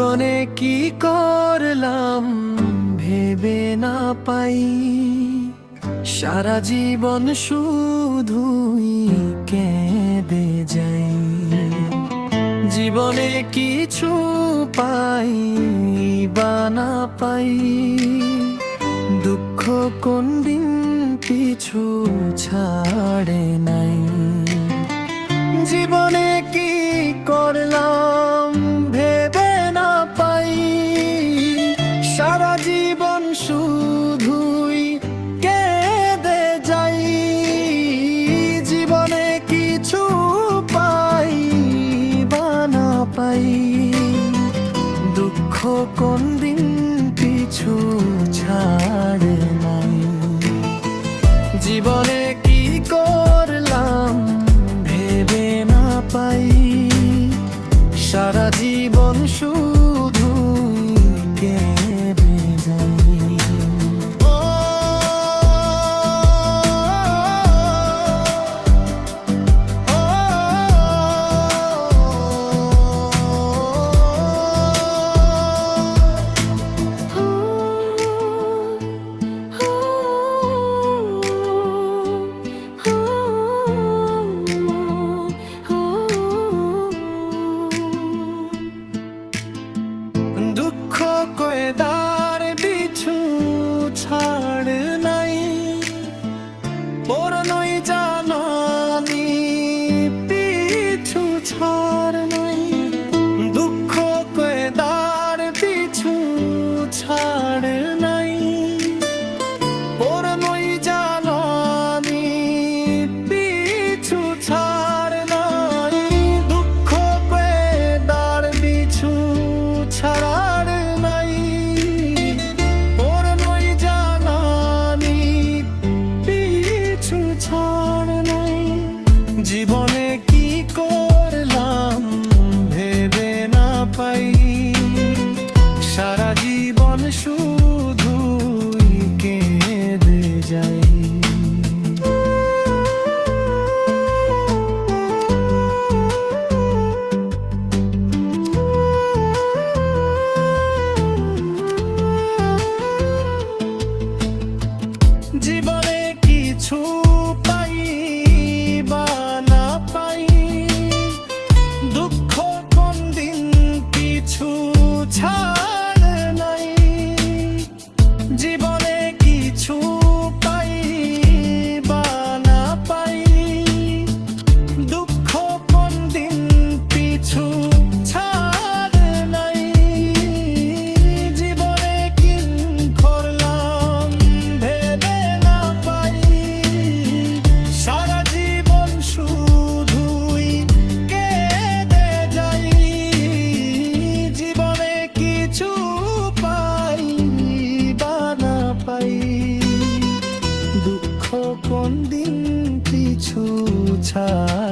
জীবনে কি করলাম ভেবে না পাই, সারা জীবন শুধুই কেঁদে যাই। জীবনে কিছু পাই বা না পাই, দুঃখ কোন দিন পিছু ছাড়ে নাই। জীবনে কি করলাম ভেবে না পাই, সারা জীবন শুধুই কেঁদে যাই। জীবনে কিছু পাই বা না পাই, দুঃখ কোন দিন পিছু ছাড়ে নাই। জীবনে কি করলাম ভেবে না পাই, সারা জীবন শুধু কেঁদে যাই। দুঃখ কয়দার পিছু ছাড় নাই, পরনই জানানি পিছু ছাড় নাই। দুঃখ কয়দার পিছু ছাড় নাই, পরনই জানানি পিছু ছাড় নাই। দুঃখ কয়দার পিছু ছাড়া জীবনে কি করলাম ভেবে না পাই, সারা জীবন শুধুই কেঁদে যাই। জীবনে কিছু পাই বা না পাই, দুঃখ কোন দিন পিছু ছাড় নাই। জীবনে কিছু পাই বা না পাই, দুঃখ কোন দিন পিছু ছাড় নাই। জীবনে কি করলাম ভেবে না পাই, সারা জীবন শুধুই কেঁদে যাই। জীবনে কিছু পাই বা না পাই, দুঃখ কোন দিন পিছু ছাড়